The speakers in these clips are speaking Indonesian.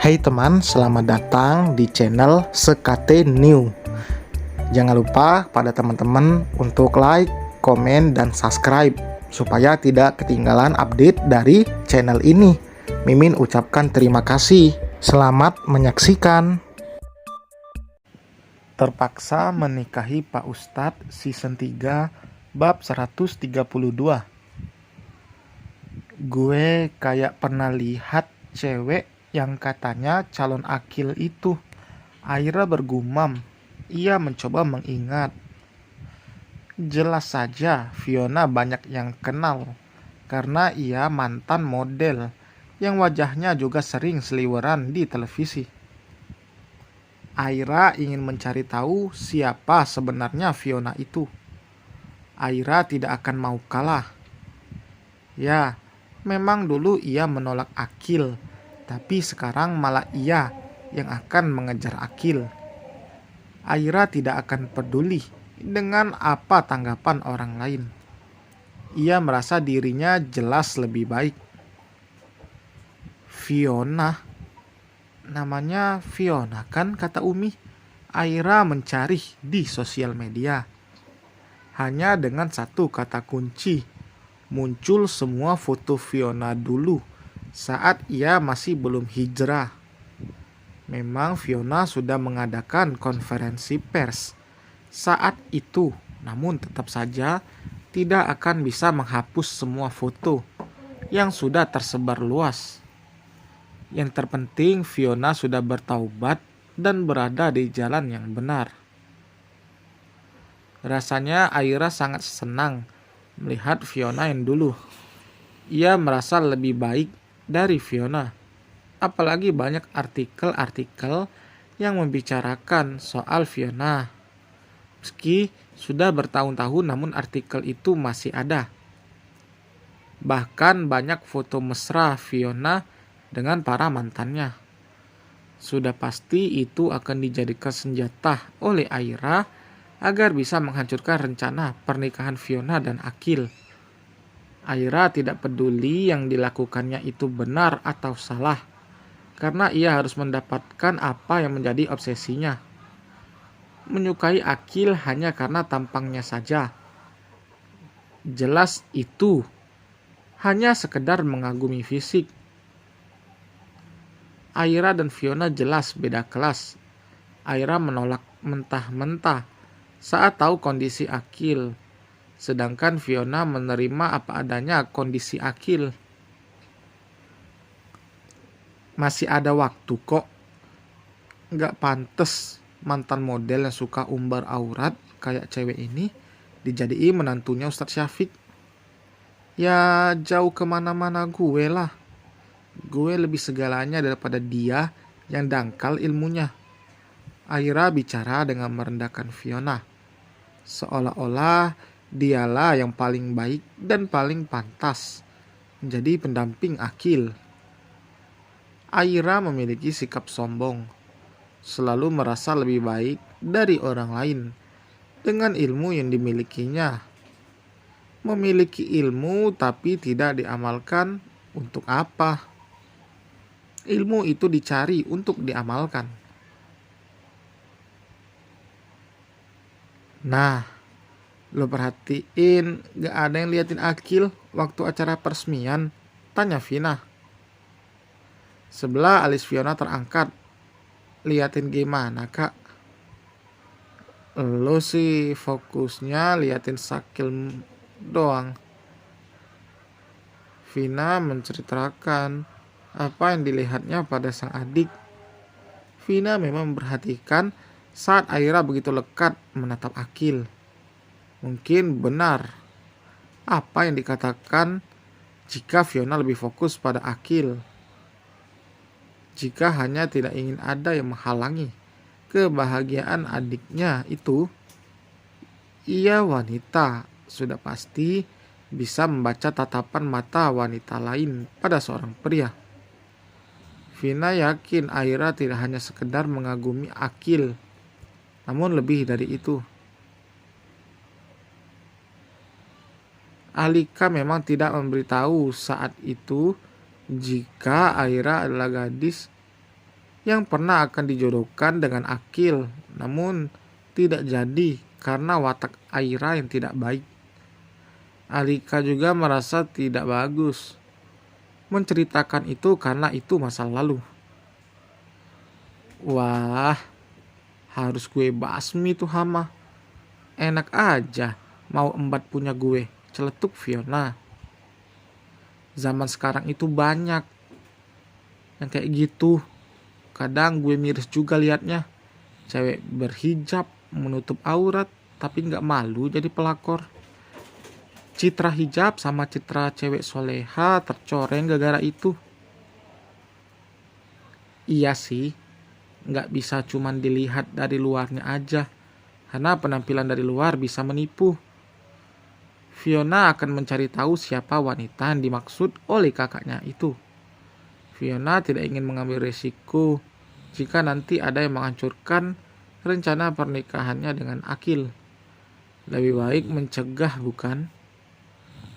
Hai teman, selamat datang di channel Sekate New. Jangan lupa pada teman-teman untuk like, komen, dan subscribe supaya tidak ketinggalan update dari channel ini. Mimin ucapkan terima kasih. Selamat menyaksikan. Terpaksa menikahi Pak Ustadz season 3 bab 132. Gue kayak pernah lihat cewek yang katanya calon akil itu. Aira bergumam. Ia mencoba mengingat. Jelas saja Fiona banyak yang kenal karena ia mantan model yang wajahnya juga sering seliweran di televisi. Aira ingin mencari tahu siapa sebenarnya Fiona itu. Aira tidak akan mau kalah. Ya, memang dulu ia menolak akil, tapi sekarang malah ia yang akan mengejar akil. Aira tidak akan peduli dengan apa tanggapan orang lain. Ia merasa dirinya jelas lebih baik. Fiona, namanya Fiona kan, kata Umi. Aira mencari di sosial media. Hanya dengan satu kata kunci, muncul semua foto Fiona dulu saat ia masih belum hijrah. Memang Fiona sudah mengadakan konferensi pers saat itu, namun tetap saja tidak akan bisa menghapus semua foto yang sudah tersebar luas. Yang terpenting Fiona sudah bertaubat dan berada di jalan yang benar. Rasanya Aira sangat senang melihat Fiona yang dulu. Ia merasa lebih baik dari Fiona. Apalagi banyak artikel-artikel yang membicarakan soal Fiona. Meski sudah bertahun-tahun namun artikel itu masih ada. Bahkan banyak foto mesra Fiona dengan para mantannya. Sudah pasti itu akan dijadikan senjata oleh Aira agar bisa menghancurkan rencana pernikahan Fiona dan Akil. Aira tidak peduli yang dilakukannya itu benar atau salah, karena ia harus mendapatkan apa yang menjadi obsesinya. Menyukai Akil hanya karena tampangnya saja. Jelas itu hanya sekedar mengagumi fisik. Aira dan Fiona jelas beda kelas. Aira menolak mentah-mentah saat tahu kondisi Akil, sedangkan Fiona menerima apa adanya kondisi Akil. Masih ada waktu kok. Gak pantes mantan model yang suka umbar aurat kayak cewek ini dijadiin menantunya Ustadz Syafiq. Ya jauh kemana-mana gue lah. Gue lebih segalanya daripada dia yang dangkal ilmunya. Aira bicara dengan merendahkan Fiona. Seolah-olah dialah yang paling baik dan paling pantas menjadi pendamping Akil. Aira memiliki sikap sombong, selalu merasa lebih baik dari orang lain dengan ilmu yang dimilikinya. Memiliki ilmu tapi tidak diamalkan, untuk apa? Ilmu itu dicari untuk diamalkan. Nah, lo perhatiin gak ada yang liatin Akil waktu acara peresmian? Tanya Vina. Sebelah alis Fiona terangkat. Liatin gimana kak? Lo sih fokusnya liatin Sakil doang. Vina menceritakan apa yang dilihatnya pada sang adik. Vina memang memperhatikan saat Aira begitu lekat menatap Akil. Mungkin benar apa yang dikatakan jika Fiona lebih fokus pada Akil. Jika hanya tidak ingin ada yang menghalangi kebahagiaan adiknya itu, ia wanita sudah pasti bisa membaca tatapan mata wanita lain pada seorang pria. Vina yakin Aira tidak hanya sekedar mengagumi Akil, namun lebih dari itu. Alika memang tidak memberitahu saat itu jika Aira adalah gadis yang pernah akan dijodohkan dengan Akil, namun tidak jadi karena watak Aira yang tidak baik. Alika juga merasa tidak bagus menceritakan itu karena itu masa lalu. Wah, harus gue basmi tuh hama. Enak aja mau embat punya gue, celetuk Fiona. Zaman sekarang itu banyak yang kayak gitu. Kadang gue miris juga liatnya. Cewek berhijab, menutup aurat, tapi nggak malu jadi pelakor. Citra hijab sama citra cewek soleha tercoreng gara-gara itu. Iya sih, nggak bisa cuman dilihat dari luarnya aja. Karena penampilan dari luar bisa menipu. Fiona akan mencari tahu siapa wanita yang dimaksud oleh kakaknya itu. Fiona tidak ingin mengambil risiko jika nanti ada yang menghancurkan rencana pernikahannya dengan Akil. Lebih baik mencegah, bukan?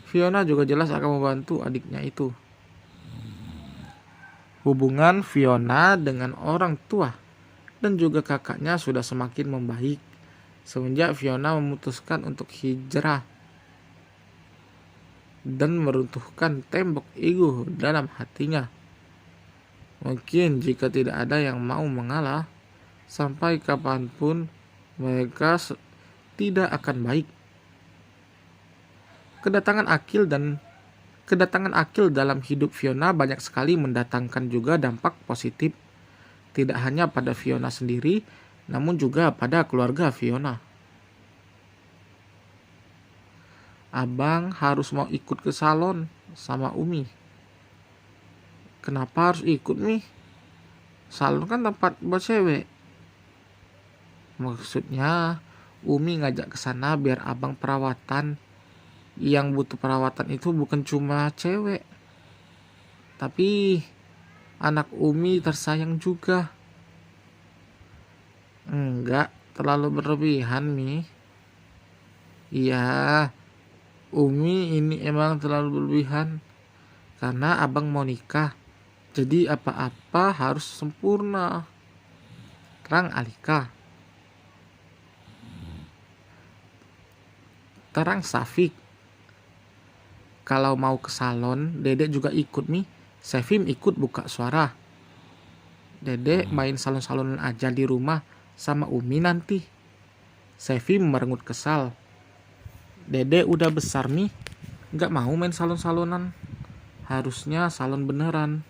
Fiona juga jelas akan membantu adiknya itu. Hubungan Fiona dengan orang tua dan juga kakaknya sudah semakin membaik semenjak Fiona memutuskan untuk hijrah dan meruntuhkan tembok ego dalam hatinya. Mungkin jika tidak ada yang mau mengalah, sampai kapanpun mereka tidak akan baik. Kedatangan Akil dalam hidup Fiona banyak sekali mendatangkan juga dampak positif. Tidak hanya pada Fiona sendiri, namun juga pada keluarga Fiona. Abang harus mau ikut ke salon sama Umi. Kenapa harus ikut, Mi? Salon kan tempat buat cewek. Maksudnya, Umi ngajak ke sana biar abang perawatan. Yang butuh perawatan itu bukan cuma cewek, tapi anak Umi tersayang juga. Enggak terlalu berlebihan, Mi. Iya, Umi ini emang terlalu berlebihan. Karena abang mau nikah, jadi apa-apa harus sempurna, terang Alika. Terang Safik. Kalau mau ke salon, Dedek juga ikut, Mi. Sevim ikut buka suara. Dedek main salon-salonan aja di rumah sama Umi nanti. Sevim merengut kesal. Dedek udah besar, Mi. Gak mau main salon-salonan. Harusnya salon beneran.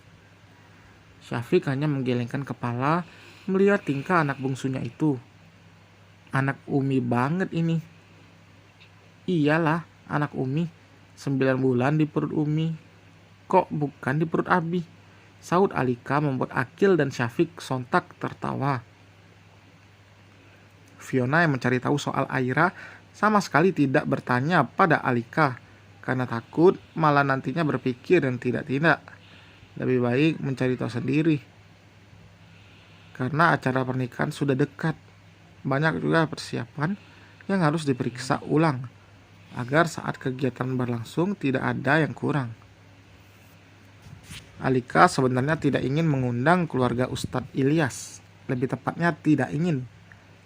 Syafiq hanya menggelengkan kepala melihat tingkah anak bungsunya itu. Anak Umi banget ini. Iyalah, anak Umi. 9 bulan di perut Umi. Kok bukan di perut Abi? Saud Alika membuat Akil dan Syafiq sontak tertawa. Fiona yang mencari tahu soal Aira sama sekali tidak bertanya pada Alika karena takut malah nantinya berpikir dan tidak-tidak. Lebih baik mencari tahu sendiri. Karena acara pernikahan sudah dekat. Banyak juga persiapan yang harus diperiksa ulang agar saat kegiatan berlangsung tidak ada yang kurang. Alika sebenarnya tidak ingin mengundang keluarga Ustadz Ilyas. Lebih tepatnya tidak ingin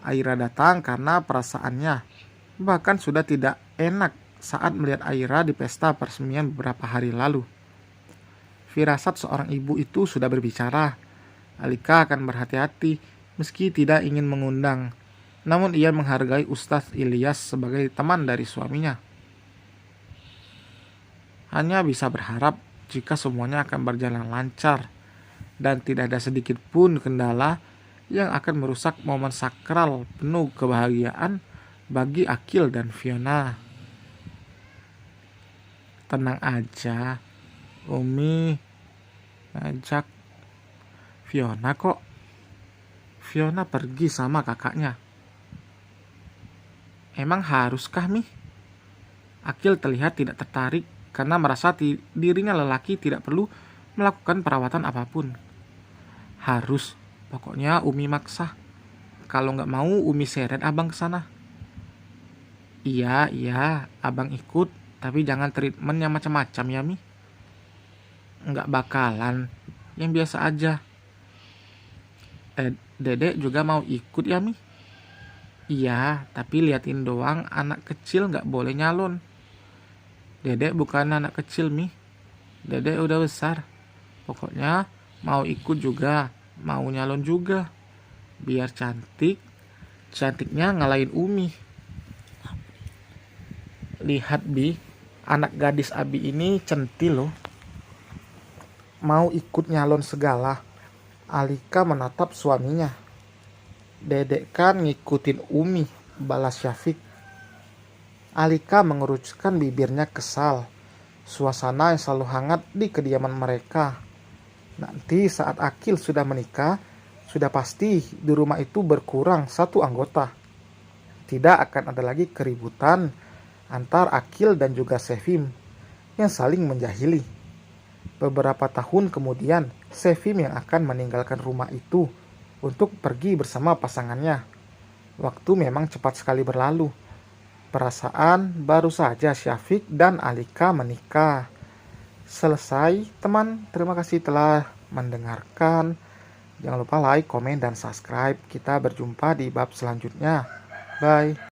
Aira datang karena perasaannya bahkan sudah tidak enak saat melihat Aira di pesta peresmian beberapa hari lalu. Firasat seorang ibu itu sudah berbicara. Alika akan berhati-hati meski tidak ingin mengundang. Namun ia menghargai Ustadz Ilyas sebagai teman dari suaminya. Hanya bisa berharap jika semuanya akan berjalan lancar dan tidak ada sedikit pun kendala yang akan merusak momen sakral penuh kebahagiaan bagi Akil dan Fiona. Tenang aja, Umi ngajak Fiona kok. Fiona pergi sama kakaknya. Emang haruskah, Mi? Akil terlihat tidak tertarik karena merasa dirinya lelaki tidak perlu melakukan perawatan apapun. Harus, pokoknya Umi maksa. Kalau nggak mau, Umi seret abang ke sana. Iya, abang ikut, tapi jangan treatment yang macam-macam ya, Mi. Nggak bakalan, yang biasa aja. Dedek juga mau ikut ya, Mi? Iya, tapi liatin doang, anak kecil nggak boleh nyalon. Dedek bukan anak kecil, Mi. Dedek udah besar. Pokoknya mau ikut juga, mau nyalon juga. Biar cantik, cantiknya ngalahin Umi. Lihat, Bi, anak gadis Abi ini centil loh. Mau ikut nyalon segala. Alika menatap suaminya. Dedek kan ngikutin Umi, balas Syafiq. Alika mengerucutkan bibirnya kesal. Suasana yang selalu hangat di kediaman mereka. Nanti saat Akil sudah menikah, sudah pasti di rumah itu berkurang satu anggota. Tidak akan ada lagi keributan antar Akil dan juga Sevim yang saling menjahili. Beberapa tahun kemudian, Sevim yang akan meninggalkan rumah itu untuk pergi bersama pasangannya. Waktu memang cepat sekali berlalu. Perasaan baru saja Syafiq dan Alika menikah. Selesai, teman. Terima kasih telah mendengarkan. Jangan lupa like, komen, dan subscribe. Kita berjumpa di bab selanjutnya. Bye.